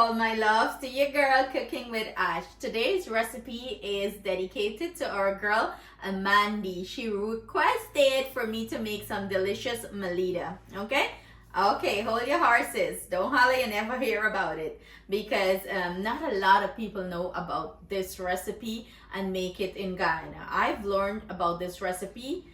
all my loves, to your girl Cooking with Ash. Today's recipe is dedicated to our girl Amandi. She requested for me to make some delicious Malida. Okay, hold your horses. Don't holler, you never hear about it, because not a lot of people know about this recipe and make it in Guyana. I've learned about this recipe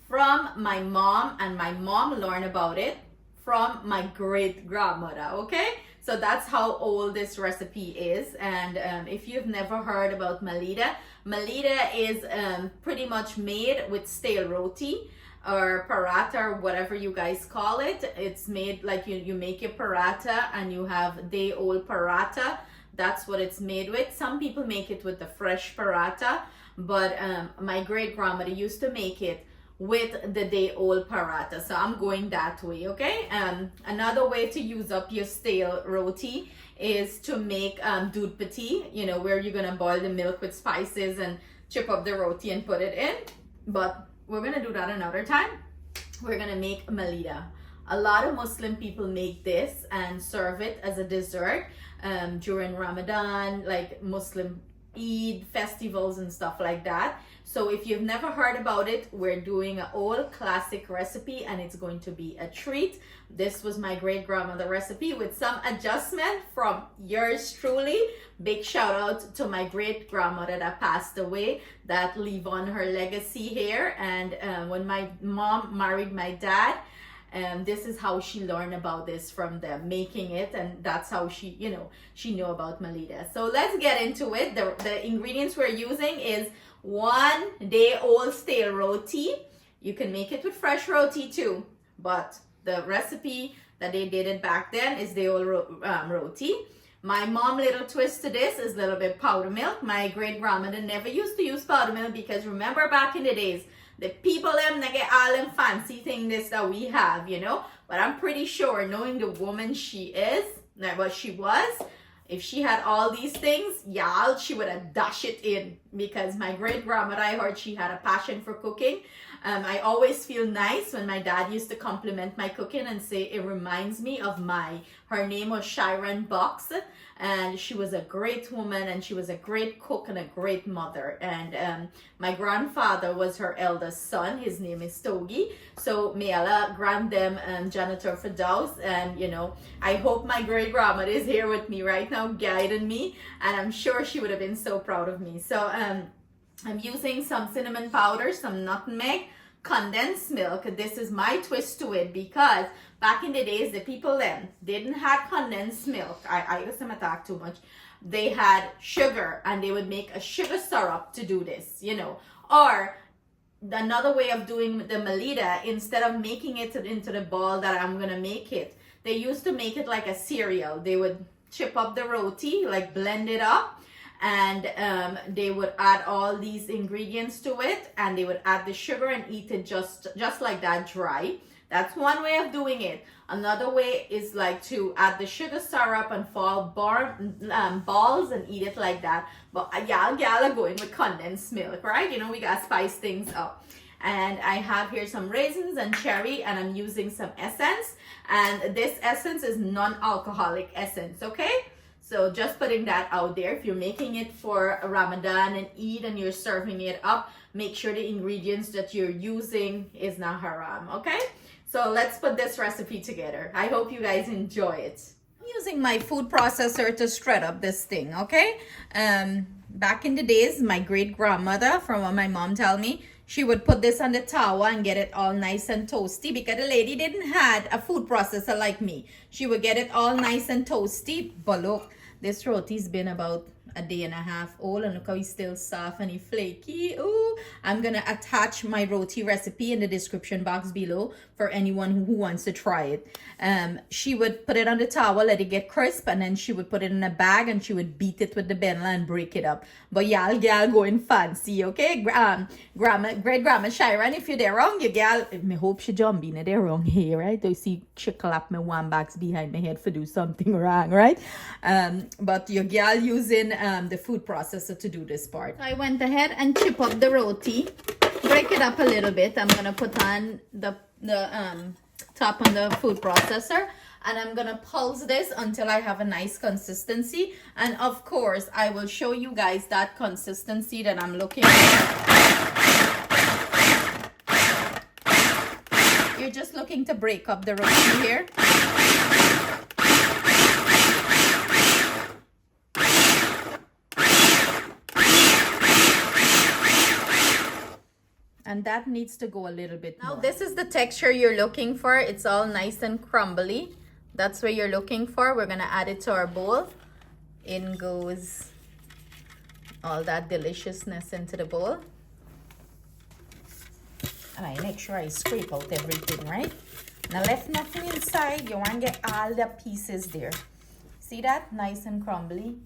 from my mom, and my mom learned about it from my great grandmother. Okay, so that's how old this recipe is. And if you've never heard about Malida, Malida is pretty much made with stale roti or paratha, or whatever you guys call it. It's made like you make your paratha and you have day-old paratha. That's what it's made with. Some people make it with the fresh paratha, but my great grandmother used to make it with the day-old paratha, so I'm going that way. Okay, another way to use up your stale roti is to make dood pati, where you're gonna boil the milk with spices and chip up the roti and put it in. But we're gonna do that another time. We're gonna make Malida. A lot of Muslim people make this and serve it as a dessert during Ramadan, like Muslim Eid festivals and stuff like that. So if you've never heard about it, we're doing an old classic recipe and it's going to be a treat. This was my great grandmother recipe with some adjustment from yours truly. Big shout out to my great grandmother that passed away, that leave on her legacy here. And when my mom married my dad, this is how she learned about this from them making it, and that's how she knew about Malida. So let's get into it. The ingredients we're using is 1 day-old stale roti. You can make it with fresh roti too, but the recipe that they did it back then is day-old roti. My mom little twist to this is a little bit powder milk. My great grandmother never used to use powder milk, because remember back in the days, the people them they get all them fancy things that we have, but I'm pretty sure, knowing the woman she is, like what she was, if she had all these things, y'all, she would have dashed it in, because my great grandmother, I heard she had a passion for cooking. I always feel nice when my dad used to compliment my cooking and say it reminds me of her name was Sharon Box, and she was a great woman, and she was a great cook and a great mother. And my grandfather was her eldest son. His name is Togi. So may Allah grant them Janitor Firdaus. And I hope my great grandmother is here with me right now guiding me, and I'm sure she would have been so proud of me. So I'm using some cinnamon powder, some nutmeg, condensed milk. This is my twist to it, because back in the days, the people then didn't have condensed milk. I used to talk too much. They had sugar, and they would make a sugar syrup to do this, Or another way of doing the Malida, instead of making it into the ball that I'm gonna make it, they used to make it like a cereal. They would chip up the roti, like blend it up, and they would add all these ingredients to it, and they would add the sugar and eat it just like that, dry. That's one way of doing it. Another way is like to add the sugar syrup and balls and eat it like that. But y'all are going with condensed milk, right? We gotta spice things up. And I have here some raisins and cherry, and I'm using some essence, and this essence is non-alcoholic essence. Okay, so just putting that out there. If you're making it for Ramadan and Eid and you're serving it up, make sure the ingredients that you're using is not haram. Okay, so let's put this recipe together. I hope you guys enjoy it. I'm using my food processor to shred up this thing. Okay, back in the days, my great grandmother, from what my mom tell me, she would put this on the tawa and get it all nice and toasty, because the lady didn't have a food processor like me. She would get it all nice and toasty. But look, this roti's been about a day and a half old, and look how he's still soft and flaky. Ooh, I'm gonna attach my roti recipe in the description box below for anyone who wants to try it. She would put it on the towel, let it get crisp, and then she would put it in a bag and she would beat it with the benla and break it up. But y'all going fancy, okay? Great grandma Sharon, if you're there wrong, your gal, me hope she jump in there wrong here, right? You see she clap me one box behind my head for do something wrong, right? But your gal using the food processor to do this part. I went ahead and chip up the roti, break it up a little bit. I'm gonna put on the top on the food processor, and I'm gonna pulse this until I have a nice consistency. And of course, I will show you guys that consistency that I'm looking for. You're just looking to break up the roti here. And that needs to go a little bit more. Now this is the texture you're looking for. It's all nice and crumbly. That's what you're looking for. We're gonna add it to our bowl. In goes all that deliciousness into the bowl. And I make sure I scrape out everything, right? Now left nothing inside. You want to get all the pieces there. See that? Nice and crumbly.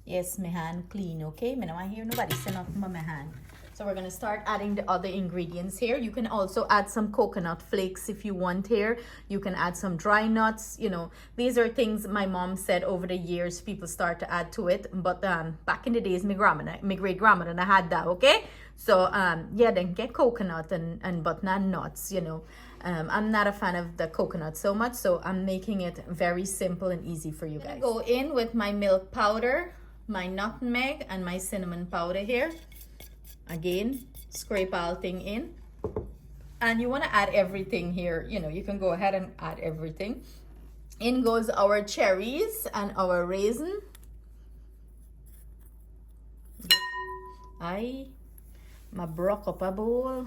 Yes, my hand clean, okay? I don't want to hear nobody say nothing about my hand. So we're going to start adding the other ingredients here. You can also add some coconut flakes if you want here. You can add some dry nuts. You know, these are things my mom said over the years people start to add to it. But back in the days, my great grandmother had that, okay? So yeah, then get coconut and but not nuts, you know. I'm not a fan of the coconut so much, so I'm making it very simple and easy for you guys. Go in with my milk powder, my nutmeg, and my cinnamon powder here. Again, scrape all thing in. And you want to add everything here. You know, you can go ahead and add everything. In goes our cherries and our raisin. My broke up a bowl.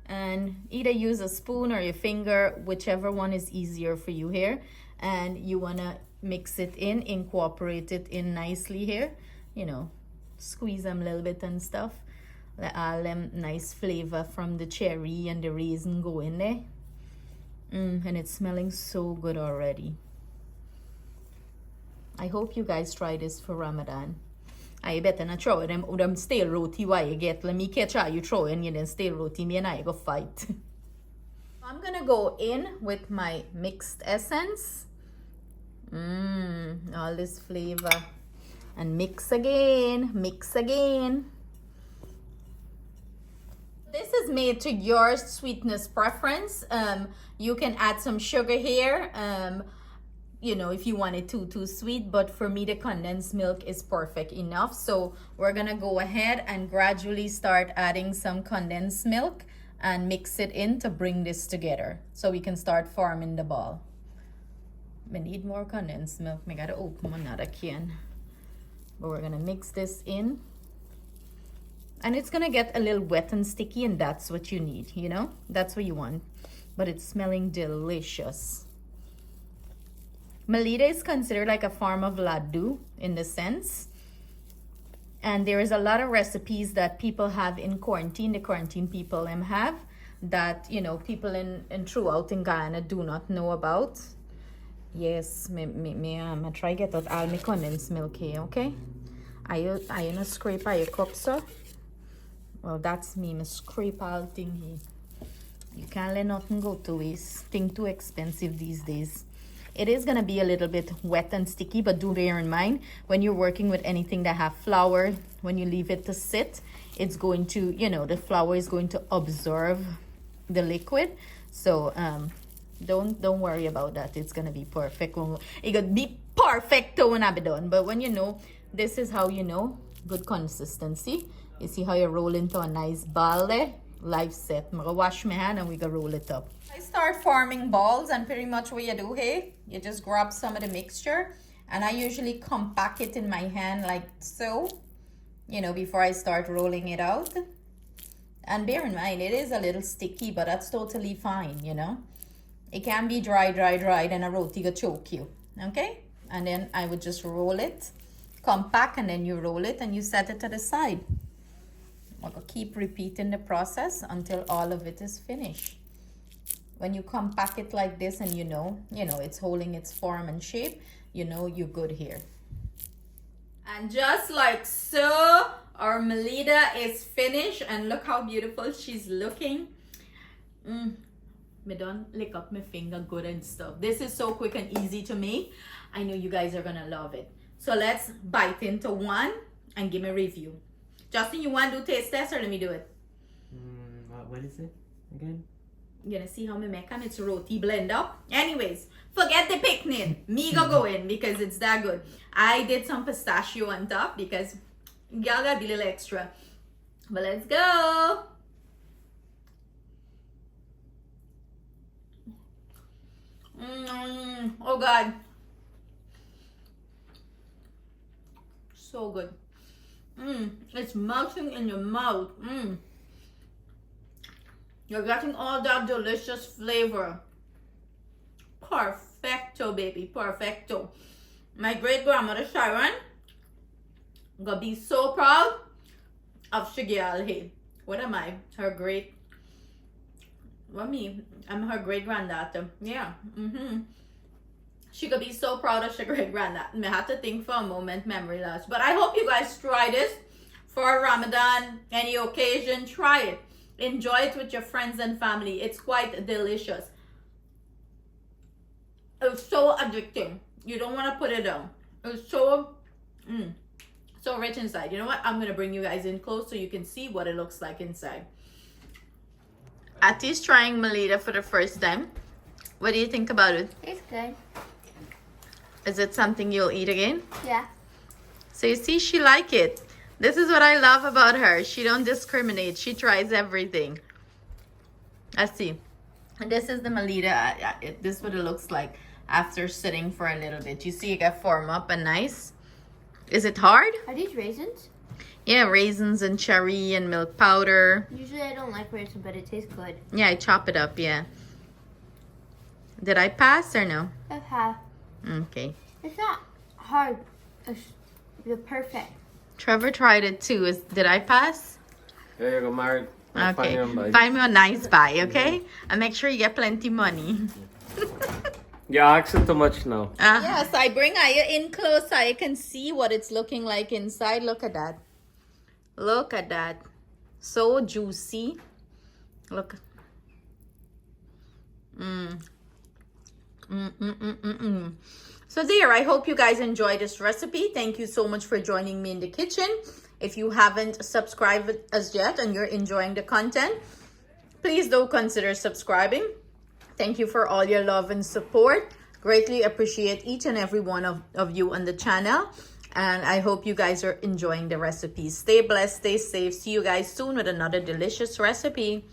And either use a spoon or your finger, whichever one is easier for you here. And you want to mix it in, incorporate it in nicely here. You know, squeeze them a little bit and stuff. Let all them nice flavor from the cherry and the raisin go in there. And it's smelling so good already. I hope you guys try this for Ramadan. I better not throw them stale roti why you get. Let me catch how you throw in then stale roti. Me and I go fight. I'm gonna go in with my mixed essence. All this flavor. And mix again, mix again. This is made to your sweetness preference. You can add some sugar here. You know, if you want it too sweet, but for me the condensed milk is perfect enough. So we're gonna go ahead and gradually start adding some condensed milk and mix it in to bring this together so we can start forming the ball. We need more condensed milk. I gotta open another can. But we're gonna mix this in. And it's gonna get a little wet and sticky, and that's what you need, you know? That's what you want. But it's smelling delicious. Malida is considered like a form of laddu in the sense. And there is a lot of recipes that people have in quarantine, the quarantine people have, that, you know, people in throughout in Guyana do not know about. Yes, me try get out all my condensed milk here, okay? I in a scrape your cup, so. Well, that's me scrape all thing here. You can't let nothing go to waste. Thing too expensive these days. It is gonna be a little bit wet and sticky, but do bear in mind when you're working with anything that have flour, when you leave it to sit, it's going to, you know, the flour is going to absorb the liquid. So don't worry about that. It's gonna be perfect. It gonna be perfect when I be done. But when you know, this is how you know good consistency. You see how you roll into a nice ball there? Life set. I'm gonna wash my hand and we gonna roll it up. I start forming balls, and pretty much what you do here, you just grab some of the mixture, and I usually compact it in my hand like so, you know, before I start rolling it out. And bear in mind, it is a little sticky, but that's totally fine, you know. It can be dry, then a roti gonna choke you, okay? And then I would just roll it, compact, and then you roll it and you set it to the side. I'm gonna keep repeating the process until all of it is finished. When you compact it like this and you know it's holding its form and shape, you know you're good here. And just like so, our Malida is finished, and look how beautiful she's looking. Me done lick up my finger good and stuff. This is so quick and easy to make. I know you guys are gonna love it. So let's bite into one and give me a review. Justin, you want to do taste test or let me do it? What is it again? You're gonna see how me make them. It's roti blender. Anyways, forget the picnic. Me go in because it's that good. I did some pistachio on top because y'all gotta be a little extra. But let's go. Oh God. So good. It's melting in your mouth. You're getting all that delicious flavor. Perfecto, baby. Perfecto. My great grandmother Sharon gonna be so proud of Shigyal. Hey, what am I? Her great. What me? I'm her great granddaughter. Yeah. She could be so proud of her great granddad. I have to think for a moment, memory loss. But I hope you guys try this for Ramadan, any occasion. Try it. Enjoy it with your friends and family. It's quite delicious. It's so addicting. You don't want to put it down. It's so so rich inside. You know what? I'm gonna bring you guys in close so you can see what it looks like inside. Ati's trying Malida for the first time. What do you think about it? It's good. Is it something you'll eat again? Yeah. So you see, she like it. This is what I love about her. She don't discriminate. She tries everything. Let's see. And this is the Malida. This is what it looks like after sitting for a little bit. You see it got formed up and nice. Is it hard? Are these raisins? Yeah, raisins and cherry and milk powder. Usually I don't like raisins, but it tastes good. Yeah, I chop it up, yeah. Did I pass or no? Okay. Okay. It's not hard. It's perfect. Trevor tried it too. Did I pass? There you go, Mark. Okay. Find me a nice buy, okay? And make sure you get plenty money. You're asking too much now. Yes, I bring Aya in close so you can see what it's looking like inside. Look at that. Look at that. So juicy. Look. So there, I hope you guys enjoyed this recipe. Thank you so much for joining me in the kitchen. If you haven't subscribed as yet and you're enjoying the content, please do consider subscribing. Thank you for all your love and support. Greatly appreciate each and every one of you on the channel. And I hope you guys are enjoying the recipes. Stay blessed, stay safe. See you guys soon with another delicious recipe.